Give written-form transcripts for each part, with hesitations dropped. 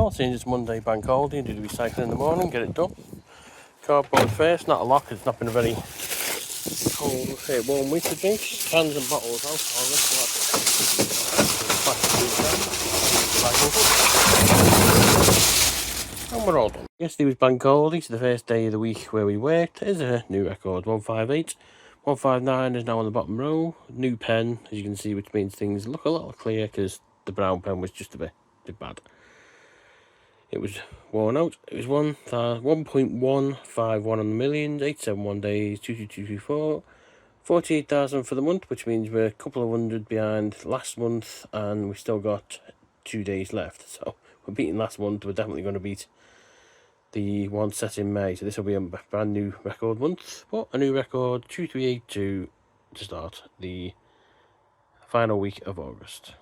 Well, seeing it's Monday bank holiday, do the recycling in the morning, get it done. Cardboard first, not a lot, it's not been a very cold, warm week for drinks. Cans and bottles out, all this, so and we're all done. Yesterday was bank holiday, so the first day of the week where we worked. There's a new record, 158. 159 is now on the bottom row. New pen, as you can see, which means things look a little clear because the brown pen was just a bit bad. It was worn out. It was 1.151 on the millions, 871 days, 22224, 48,000 for the month, which means we're a couple of hundred behind last month, and we've still got 2 days left. So we're beating last month. We're definitely going to beat the one set in May. So this will be a brand new record month, but a new record 2382 to start the final week of August.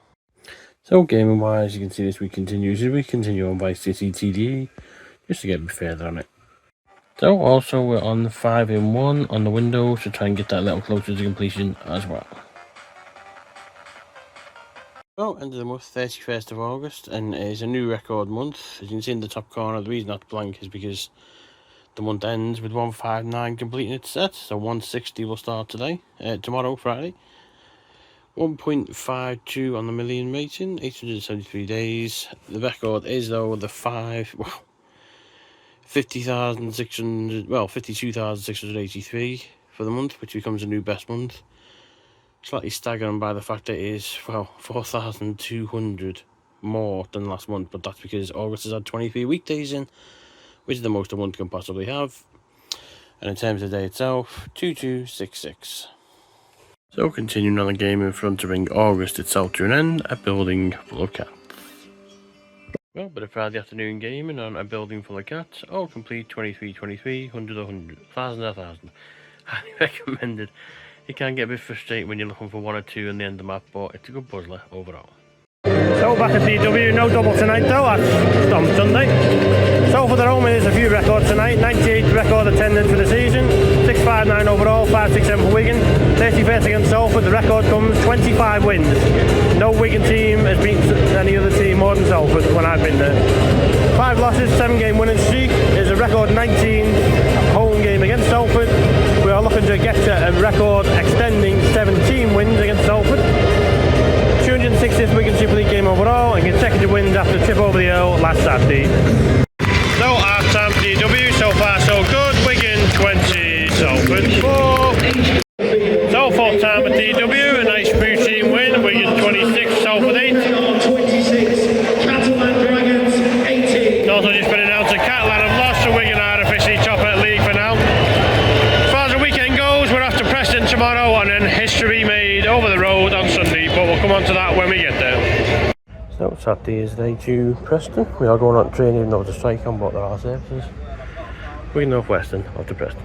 So gaming wise, you can see this week continues as we continue on by City TDE, just to get a bit further on it. So also we're on 5-in-1 on the window to try and get that a little closer to completion as well. So end of the month, 31st of August, and it is a new record month. As you can see in the top corner, the reason that's blank is because the month ends with 159 completing its set, so 160 will start tomorrow, Friday. 1.52 on the million rating, 873 days. The record is though the 52,683 for the month, which becomes a new best month. Slightly staggering by the fact that it is 4,200 more than last month, but that's because August has had 23 weekdays in, which is the most a month can possibly have. And in terms of the day itself, 2266. So continuing on the game in front to bring August itself to an end, a building full of cats. Well, but a Friday afternoon gaming on a building full of cats, all complete 23, 100, 1,000. Highly recommended. It can get a bit frustrating when you're looking for one or two in the end of the map, but it's a good puzzler overall. So back at DW, no double tonight though, on Sunday. So for the home it is a few records tonight, 98 record attendance for the season, 659 overall, 567 for Wigan, 31st against Salford. The record comes 25 wins. No Wigan team has beaten any other team more than Salford when I've been there. 5 losses, 7-game winning streak, is a record 19 home game against Salford. We are looking to get to a record extending 17 wins against Salford. 260th Wigan Super League game overall and consecutive wins after a trip over the Earl last Saturday. So half time for DW, so far so good. Wigan 20, Salford 4. So full time at DW, a nice routine win. Wigan 26, Salford 8. It's also just been announced that Catalan have lost, so Wigan are officially top of the league for now. As far as the weekend goes, we're off to Preston tomorrow and then history made over the road on Sunday, but we'll come on to that when we get there. So Saturday is day to Preston. We are going on training even though there's a strike on, but there are services. Wigan North Western off to Preston.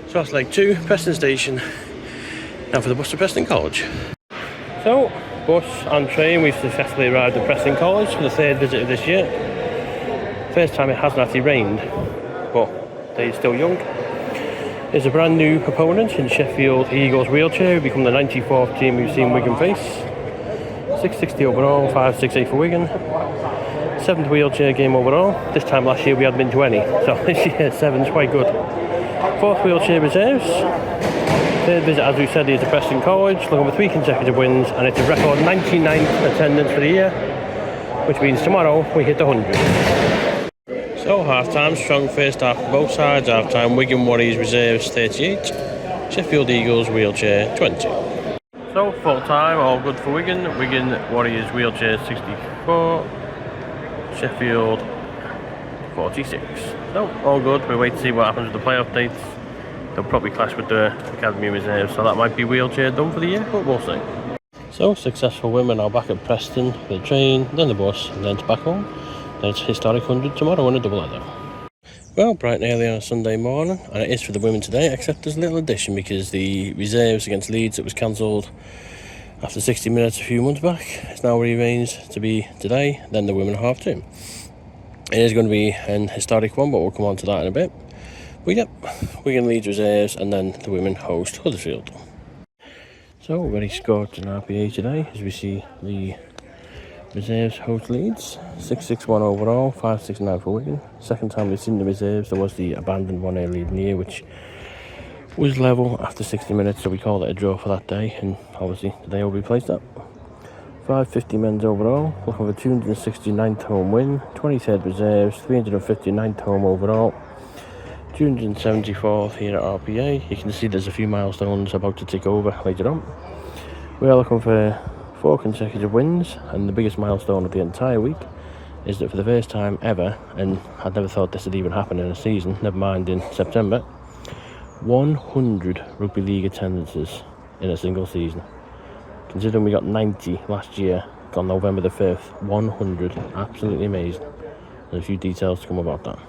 So that's leg 2, Preston Station. Now for the bus to Preston College. So, bus and train, we've successfully arrived at Preston College for the 3rd visit of this year. First time it hasn't actually rained, but they're still young. There's a brand new opponent in Sheffield Eagles Wheelchair, who become the 94th team we've seen Wigan face. 660 overall, 568 for Wigan. 7th wheelchair game overall. This time last year we hadn't been to any, so this year 7's quite good. 4th wheelchair reserves. 3rd visit, as we said, is to Preston College, looking for 3 consecutive wins, and it's a record 99th attendance for the year, which means tomorrow we hit the 100. So half time, strong first half for both sides. Half time, Wigan Warriors Reserves 38, Sheffield Eagles Wheelchair 20. So full time, all good for Wigan. Wigan Warriors Wheelchair 64, Sheffield 46. So all good. We'll wait to see what happens with the playoff dates. They'll probably clash with the Academy Reserves, so that might be wheelchair done for the year, but we'll see. So successful women are back at Preston for the train, then the bus, and then to back home. Then it's historic 100 tomorrow on a double header. Well, bright and early on a Sunday morning, and it is for the women today, except there's a little addition because the reserves against Leeds, it was cancelled after 60 minutes a few months back. It's now rearranged to be today, then the women half two. It is going to be an historic one, but we'll come on to that in a bit. But yep, Wigan Leeds Reserves, and then the women host Huddersfield. So very scorching RPA today as we see the reserves host Leeds. 6-6-1 overall, 5-6-9 for Wigan. Second time we've seen the reserves. There was the abandoned one earlier in the year which was level after 60 minutes, so we called it a draw for that day, and obviously today will be placed up. 550 men's overall, looking for 269th home win, 23rd reserves, 359th home overall, 274th here at RPA. You can see there's a few milestones about to tick over later on. We are looking for 4 consecutive wins, and the biggest milestone of the entire week is that for the first time ever, and I'd never thought this would even happen in a season, never mind in September, 100 rugby league attendances in a single season. Considering we got 90 last year on November the 5th, 100, absolutely amazing. And a few details to come about that.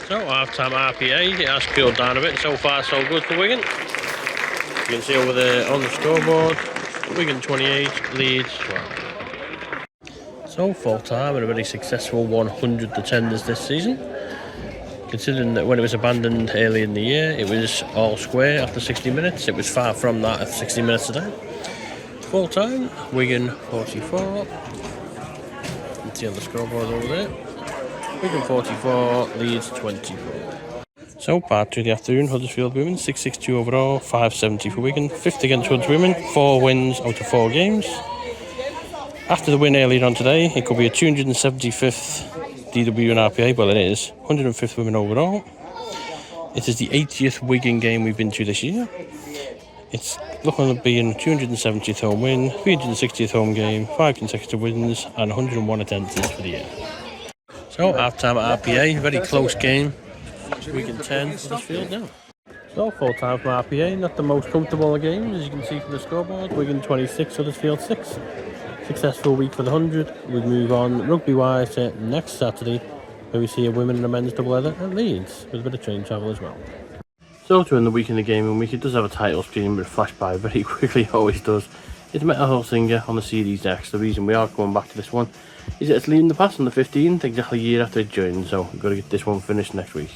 So half-time RPA, it has cooled down a bit. So far so good for Wigan. You can see over there on the scoreboard, Wigan 28, Leeds 12. So full time and a very successful 100 attendance this season. Considering that when it was abandoned early in the year, it was all square after 60 minutes. It was far from that at 60 minutes today. Full time, Wigan 44. You can see on the scoreboard over there. Wigan 44, Leeds 24. So, part 2 of the afternoon, Huddersfield Women, 6-6-2 overall, 570 for Wigan. 5th against Huddersfield Women, 4 wins out of 4 games. After the win earlier on today, it could be a 275th DW and RPA, well it is, 105th women overall. It is the 80th Wigan game we've been to this year. It's looking at being 270th home win, 360th home game, 5 consecutive wins and 101 attendances for the year. So half-time at RPA, very close game. Wigan 10, Huddersfield now. So full time from RPA, not the most comfortable of games as you can see from the scoreboard. Wigan 26, Huddersfield 6. Successful week for the 100. We move on rugby-wise to next Saturday, where we see a women and a men's double-header at Leeds, with a bit of train travel as well. So to end the week in the gaming week, it does have a title screen, but it flashed by very quickly, it always does. It's met a Hellsinger on the Series X. The reason we are going back to this one is that it's leading the pass on the 15th, exactly a year after it joined, so we've got to get this one finished next week.